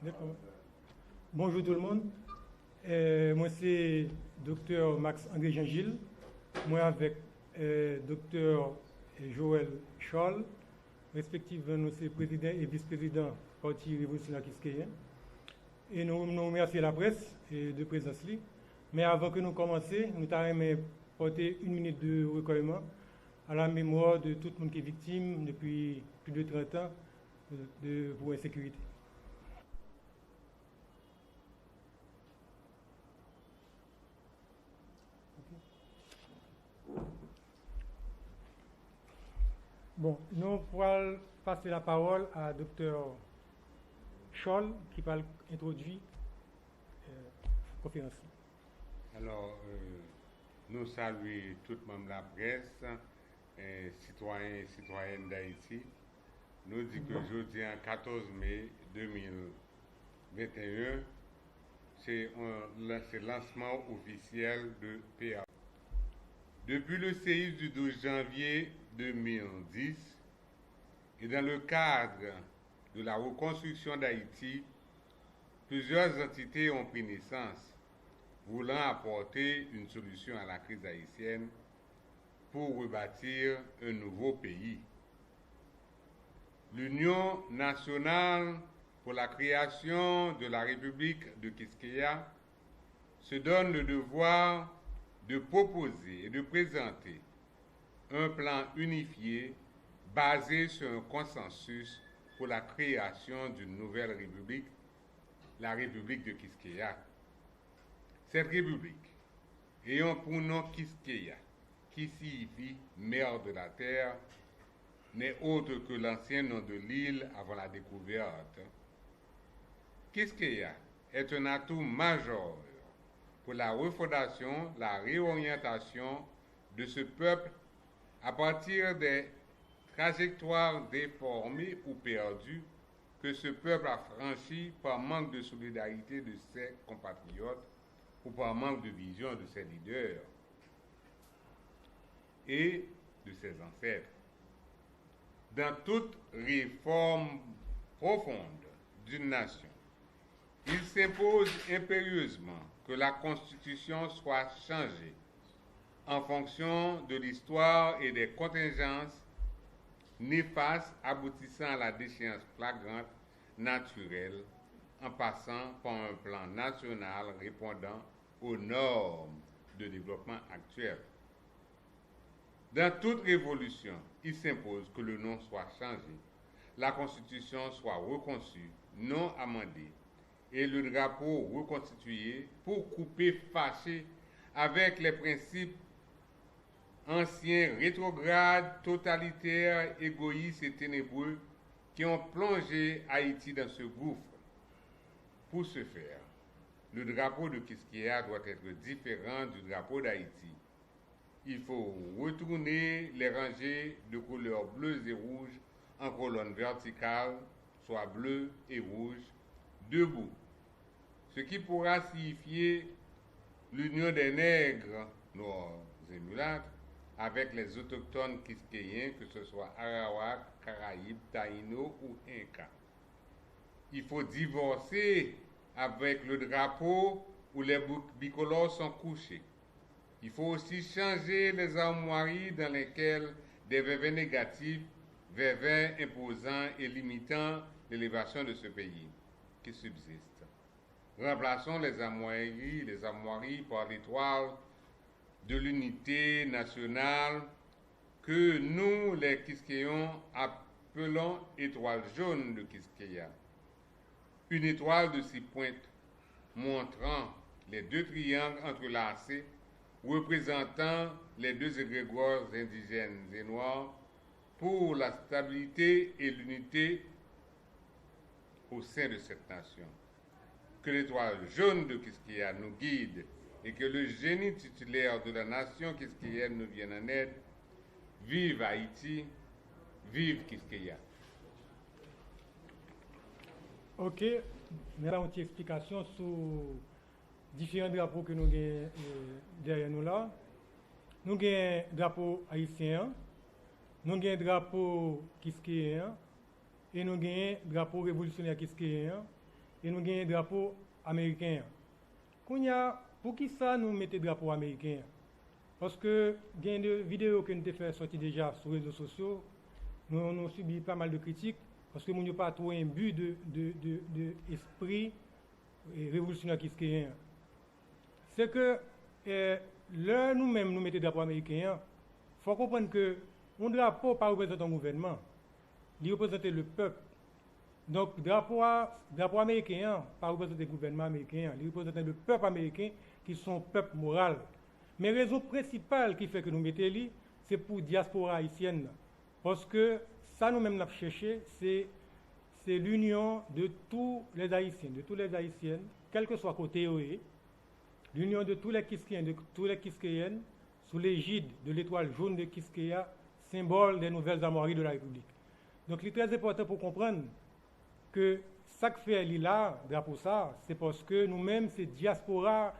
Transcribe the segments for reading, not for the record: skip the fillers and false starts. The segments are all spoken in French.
D'accord. Bonjour tout le monde. Moi c'est Dr Max André Jean-Gilles. Moi avec Dr Joël Scholl, respectivement nous c'est président et vice-président Parti révolutionnaire Kiskeyen. Et nous remercions la presse de présence là. Mais avant que nous commencions, nous t'aimerais porter une minute de recueillement à la mémoire de tout le monde qui est victime depuis plus de 30 ans pour insécurité. Bon, nous pourrons passer la parole à Dr Scholl qui va introduire la conférence. Alors, nous saluons tout le monde de la presse, citoyens et citoyennes d'Haïti. Nous disons que jeudi, 14 mai 2021, c'est le lancement officiel de PA. Depuis le séisme du 12 janvier 2010, et dans le cadre de la reconstruction d'Haïti, plusieurs entités ont pris naissance, voulant apporter une solution à la crise haïtienne pour rebâtir un nouveau pays. L'Union nationale pour la création de la République de Kiskeya se donne le devoir de proposer et de présenter un plan unifié basé sur un consensus pour la création d'une nouvelle république, la République de Kiskeya. Cette république, ayant pour nom Kiskeya, qui signifie mère de la terre, n'est autre que l'ancien nom de l'île avant la découverte. Kiskeya est un atout majeur pour la refondation, la réorientation de ce peuple à partir des trajectoires déformées ou perdues que ce peuple a franchies par manque de solidarité de ses compatriotes ou par manque de vision de ses leaders et de ses ancêtres. Dans toute réforme profonde d'une nation, il s'impose impérieusement que la Constitution soit changée en fonction de l'histoire et des contingences néfastes aboutissant à la déchéance flagrante naturelle en passant par un plan national répondant aux normes de développement actuelles. Dans toute révolution, il s'impose que le nom soit changé, la Constitution soit reconçue, non amendée, et le drapeau reconstitué pour couper fâché avec les principes anciens, rétrogrades, totalitaires, égoïstes et ténébreux qui ont plongé Haïti dans ce gouffre. Pour ce faire, le drapeau de Kiskeya doit être différent du drapeau d'Haïti. Il faut retourner les rangées de couleurs bleues et rouges en colonne verticale, soit bleu et rouge, debout, ce qui pourra signifier l'union des nègres, noirs et mulâtres avec les autochtones kiskeyens, que ce soit Arawak, Caraïbes, Taïno ou Inca. Il faut divorcer avec le drapeau où les bicolores sont couchés. Il faut aussi changer les armoiries dans lesquelles des vervets négatifs, vervets imposants et limitant l'élévation de ce pays qui subsiste. Remplaçons les armoiries par l'étoile de l'unité nationale que nous, les Kiskeyons, appelons étoile jaune de Kiskeya. Une étoile de 6 pointes montrant les 2 triangles entrelacés représentant les 2 égrégores indigènes et noirs pour la stabilité et l'unité au sein de cette nation. Que l'étoile jaune de Kiskeya nous guide et que le génie titulaire de la nation kiskeyenne nous vienne en aide. Vive Haïti, vive Kiskeya. Ok, nous avons une petite explication sur différents drapeaux que nous avons derrière nous là. Nous avons un drapeau haïtien, nous avons un drapeau kiskeyen et nous avons un drapeau révolutionnaire kiskeyen et nous gagnons un drapeau américain. Pour qui ça nous mettons drapeau américain? Parce que il y a des vidéos que nous avons fait sortir déjà sur les réseaux sociaux, nous avons subi pas mal de critiques parce que nous n'avons pas trouvé un but de esprit révolutionnaire qui est. C'est que là nous-mêmes nous mettons drapeau américain, il faut comprendre que un drapeau pas représente un gouvernement, il représente le peuple. Donc drapeau américain pas représente le gouvernement américain, il représente le peuple américain qui sont peuple moral. Mais la raison principale qui fait que nous mettons lui, c'est pour la diaspora haïtienne. Parce que ça nous-mêmes nous cherché, c'est l'union de tous les Haïtiens, de tous les Haïtiennes, quel que soit côté l'union de tous les Kiskayens, de tous les Kiskayennes, sous l'égide de l'étoile jaune de Kiskaya, symbole des nouvelles armoiries de la République. Donc il est très important pour comprendre que ça que fait là, drapeau ça, c'est parce que nous-mêmes, c'est diaspora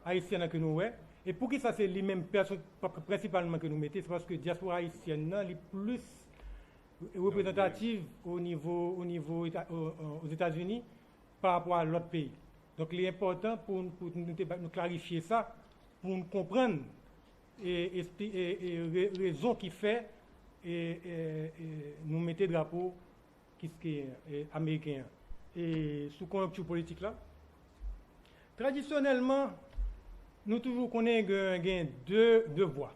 haïtienne que nous avons. Et pour qui ça, c'est les mêmes personnes principalement que nous mettons, c'est parce que la diaspora haïtienne est plus représentative aux États-Unis par rapport à l'autre pays. Donc il est important pour nous clarifier ça, pour nous comprendre et raison qui fait nous mettre drapeau qui est américain. Et sous conjoncture politique là, traditionnellement, nous toujours connaissons deux voies.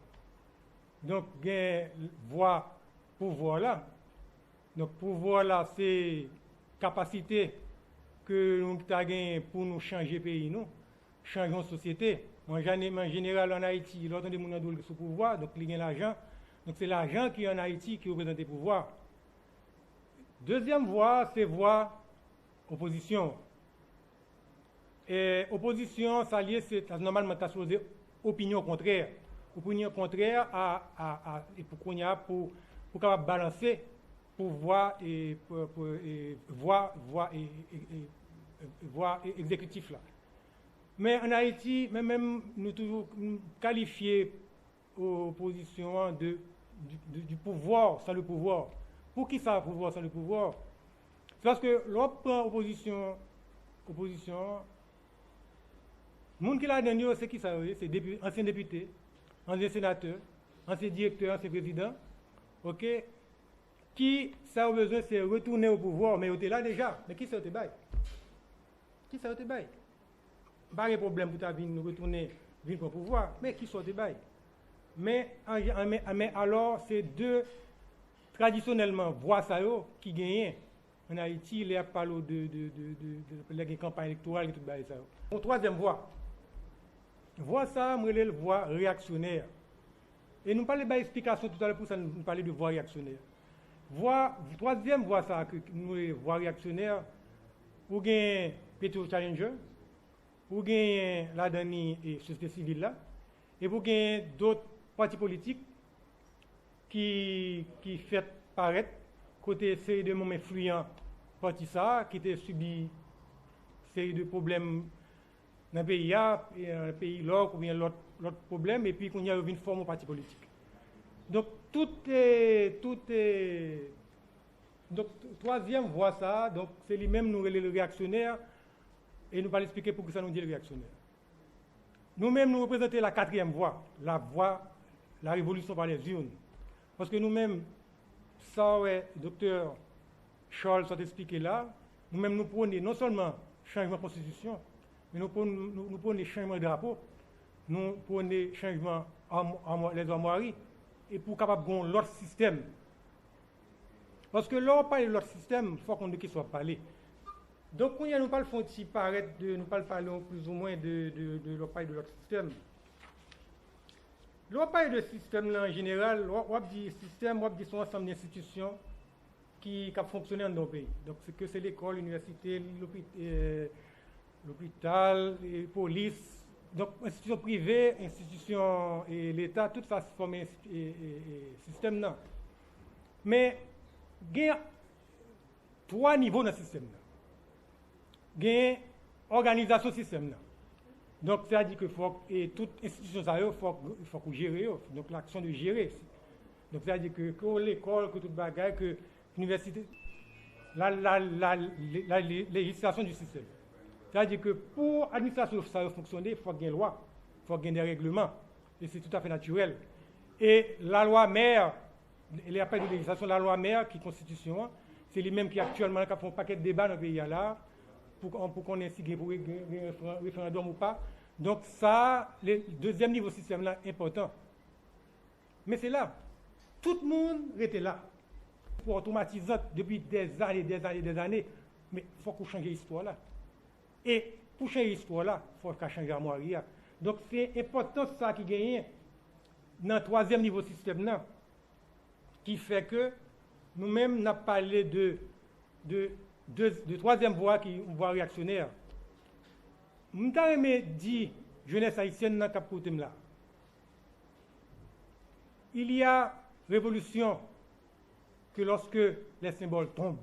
Donc, il y a voie pouvoir là. Donc, pouvoir là, c'est capacité que nous avons pour nous changer le pays, nous, changer la société. En général, en Haïti, l'autre des gens qui sous pouvoir, donc il y a l'argent. Donc, c'est l'argent qui est en Haïti qui représente le pouvoir. Deuxième voie, c'est voie opposition. Et opposition, ça lié, c'est normalement supposé opinion contraire. Opinion contraire pour capable balancer pouvoir et voie exécutif là. Mais en Haïti, même nous toujours qualifiés opposition du pouvoir sans le pouvoir. Pour qui ça pouvoir sans le pouvoir? C'est parce que l'on prend opposition, les gens qui l'a donné, c'est qui ça? C'est anciens députés, anciens sénateurs, anciens directeurs, anciens présidents, ok? Qui, ça a besoin, c'est retourner au pouvoir, mais ils là déjà. Mais qui ça te bail? Qui ça te bail? Pas de problème pour ta vie, nous retourner au pouvoir, mais qui ça te bail? Mais alors, c'est deux, traditionnellement, voix ça qui gagnent. En Haïti, il y a parlé de la campagne électorale et tout ça. Mon troisième voie. Voie ça, moi, je voie réactionnaire. Et nous parlons d'explication tout à l'heure pour ça, nous parlons de voie réactionnaire. Troisième voie ça, que nous voie réactionnaire, ou gain Petro Challenger, ou gain la dernière société civile là, et vous gain d'autres partis politiques qui fait paraître côté série de moments influents parti ça, qui a subi série de problèmes dans le pays, un pays l'autre, ou bien l'autre problème, et puis qu'on y a une forme au parti politique. Donc, donc, troisième voie ça, donc c'est lui-même nous le réactionnaire, et nous allons expliquer pourquoi ça nous dit le réactionnaire. Nous-mêmes, nous représentons la quatrième voie, la révolution par les urnes. Parce que nous-mêmes, ça, ouais, docteur Charles s'est expliqué là, nous-mêmes, nous prenons non seulement changement de constitution, mais nous prenons les changements de drapeau, nous prenons les changements les armoiries, et pour capable de l'autre système. Parce que là, on parle de l'autre système, il faut qu'on ne soit parlé. Donc, quand nous parlons nous parlons plus ou moins de l'autre système. L'on parle de système là, en général, on dit système, on dit son ensemble d'institutions qui fonctionnent dans nos pays. Donc, c'est l'école, l'université, l'hôpital, la police. Donc, institutions privées, institutions et l'État, tout ça se forme un système là. Mais, il y a 3 niveaux dans le système là. Il y a organisation du système là. Donc, c'est-à-dire que toute institution, il faut gérer. Donc, l'action de gérer. Donc, c'est-à-dire que l'école, que toute bagaille, que l'université, la législation du système. C'est-à-dire que pour l'administration ça fonctionner, il faut qu'il y ait une loi, il faut qu'il y ait des règlements. Et c'est tout à fait naturel. Et la loi mère, il n'y a pas de législation, la loi mère qui est constitution, c'est les mêmes qui actuellement font un paquet de débats dans le pays là, pour qu'on ait un référendum ou pas. Donc ça, le deuxième niveau système là, important. Mais c'est là. Tout le monde était là. Pour automatiser depuis des années. Mais il faut qu'on change l'histoire là. Et pour changer l'histoire là, il faut qu'on change l'armoire. Donc c'est important ça qui gagne dans le troisième niveau système là, qui fait que nous-mêmes n'avons parlé de troisième voie qui est une voie réactionnaire. Nous avons dit, jeunesse haïtienne dans le côté là. Il y a révolution que lorsque les symboles tombent.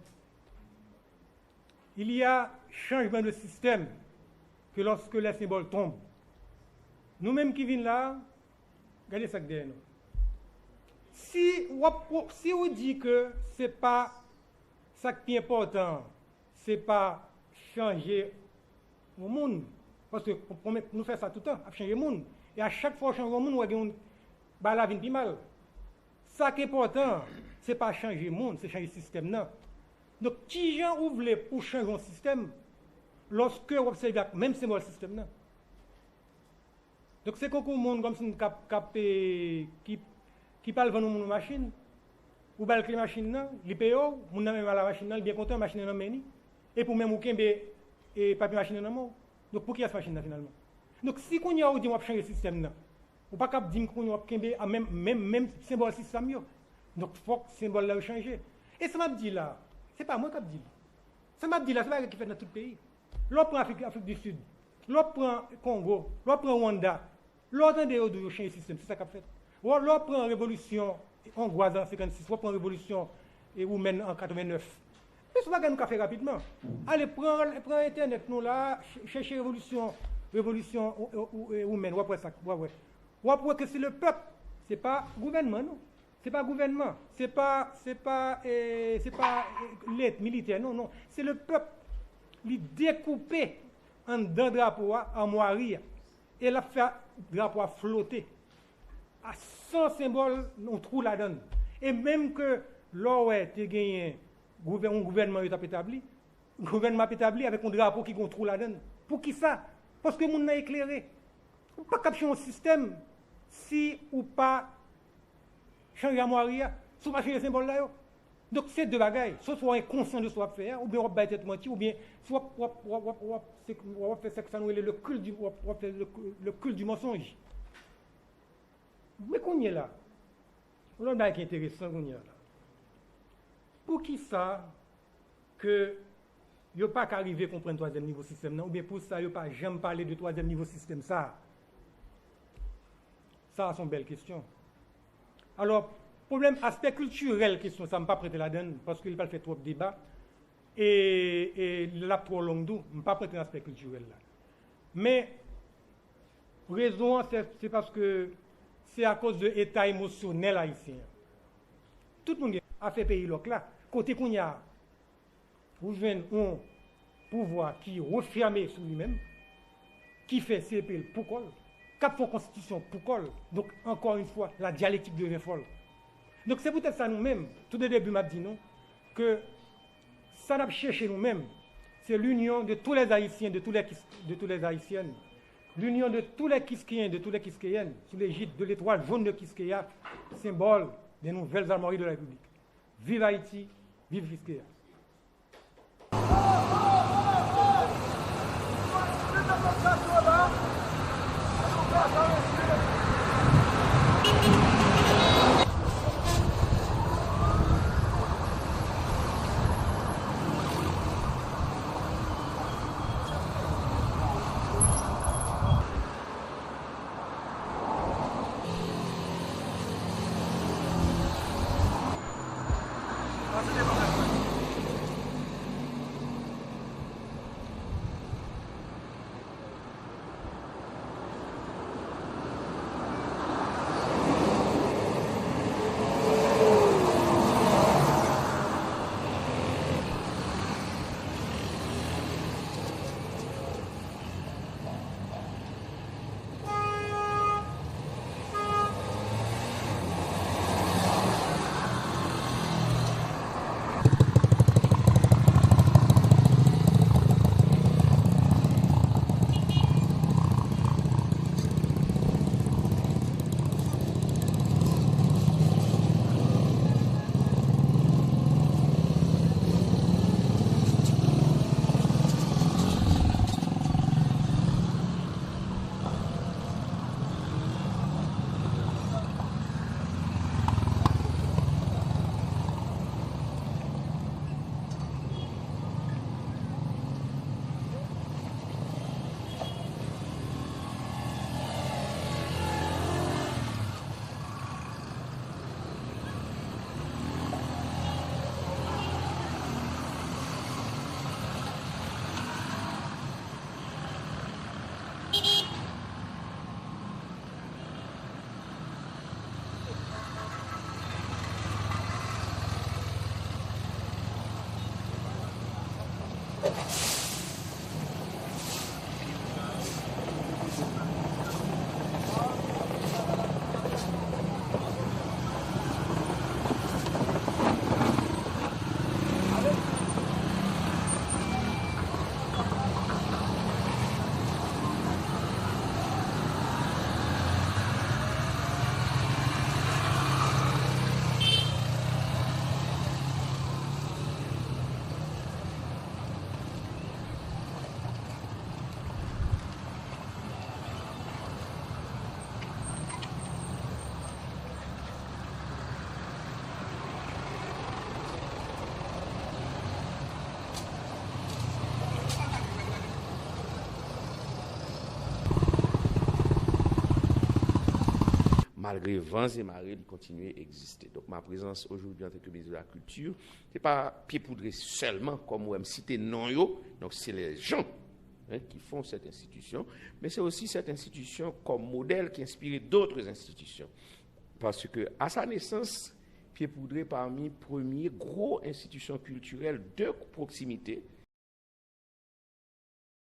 Il y a changement de système que lorsque les symboles tombent. Nous-mêmes qui venons là, regardez ça derrière nous. Si on dit que ce n'est pas ça qui est important, ce n'est pas changer le monde, parce que nous faisons ça tout le temps, changer le monde. Et à chaque fois que nous changeons le monde, la vie est plus mal. Ça qui est important, ce n'est pas changer le monde, c'est changer le système. Non. Donc, qui gens ouvrent pour changer le système lorsque vous observez même c'est le système. Non. Donc, c'est comme un monde comme qui parle de une machine, ou bien la machine, il paye, vous n'avez pas la machine, il est bien content, la machine est dans et pour même vous et papier machine dans le donc, pour qui est cette machine finalement? Donc, si on a dit qu'on va changer le système, ou pas capable dire qu'on va même symbole système. Donc, il faut que ce symbole là changer. Et ça m'a dit là, ce n'est pas moi qui dis. Ça m'a dit là, c'est pas ce qui fait dans tout le pays. L'autre prend Afrique du Sud, l'autre prend Congo, l'autre prend Rwanda, l'autre de changer le système, c'est ça qu'a fait. L'autre prend la révolution hongroise en 1956, l'autre prend la révolution roumaine en 1989. Mais c'est pas que nous avons fait rapidement. Allez, prends Internet, nous là, cherchez révolution roumaine, ou après ça. Ou après que c'est le peuple, c'est pas gouvernement, non. C'est pas gouvernement, c'est pas l'aide militaire, non. C'est le peuple. Il découpé en deux drapeaux en moirie et il a fait drapeau flotter. À 100 symboles, on trouve la donne. Et même que l'on a gagné un gouvernement établi, avec un drapeau qui contrôle la donne. Pour qui ça? Parce que nous avons éclairé. On ne peut pas capturer un système si ou pas changer la moirie, si on pas changer les symboles là. Donc c'est deux bagailles. Soit on est conscient de ce qu'on va faire, ou bien on va être menti, ou bien soit on va faire ça que ça nous est le culte du mensonge. Mais qu'on y est là, on a un qui est intéressant qu'on y est là. Pour qui ça que il n'y a pas qu'arriver à comprendre le troisième niveau système, non? Ou bien pour ça, il n'y a pas jamais parlé de troisième niveau système, ça c'est une belle question. Alors, problème, aspect culturel, question, ça ne m'a pas prêté la donne, parce qu'il n'a pas fait trop de débat, et l'a trop long d'où, je ne pas prêté l'aspect culturel là. Mais, raison, c'est parce que c'est à cause de l'état émotionnel haïtien. Tout le monde a fait pays là. Côté qu'on y a, vous avez un pouvoir qui est refermé sur lui-même, qui fait CP pour col, cap pour constitution pour col. Donc, encore une fois, la dialectique devient folle. Donc, c'est peut-être ça nous-mêmes, tout le début m'a dit non, que ça n'a cherché nous-mêmes, c'est l'union de tous les Haïtiens, de tous les Haïtiennes, l'union de tous les Kiskéens, de tous les Kiskéennes, sous l'égide de l'étoile jaune de Kiskéa, symbole des nouvelles armoiries de la République. Vive Haïti, vive Kiskéa. malgré vents et marées, il continue à exister. Donc ma présence aujourd'hui en tant que ministre de la Culture, ce n'est pas pied poudré seulement, comme on me citer non yo, donc c'est les gens qui font cette institution, mais c'est aussi cette institution comme modèle qui inspire d'autres institutions. Parce que à sa naissance, Pied Poudré parmi les premières grosses institutions culturelles de proximité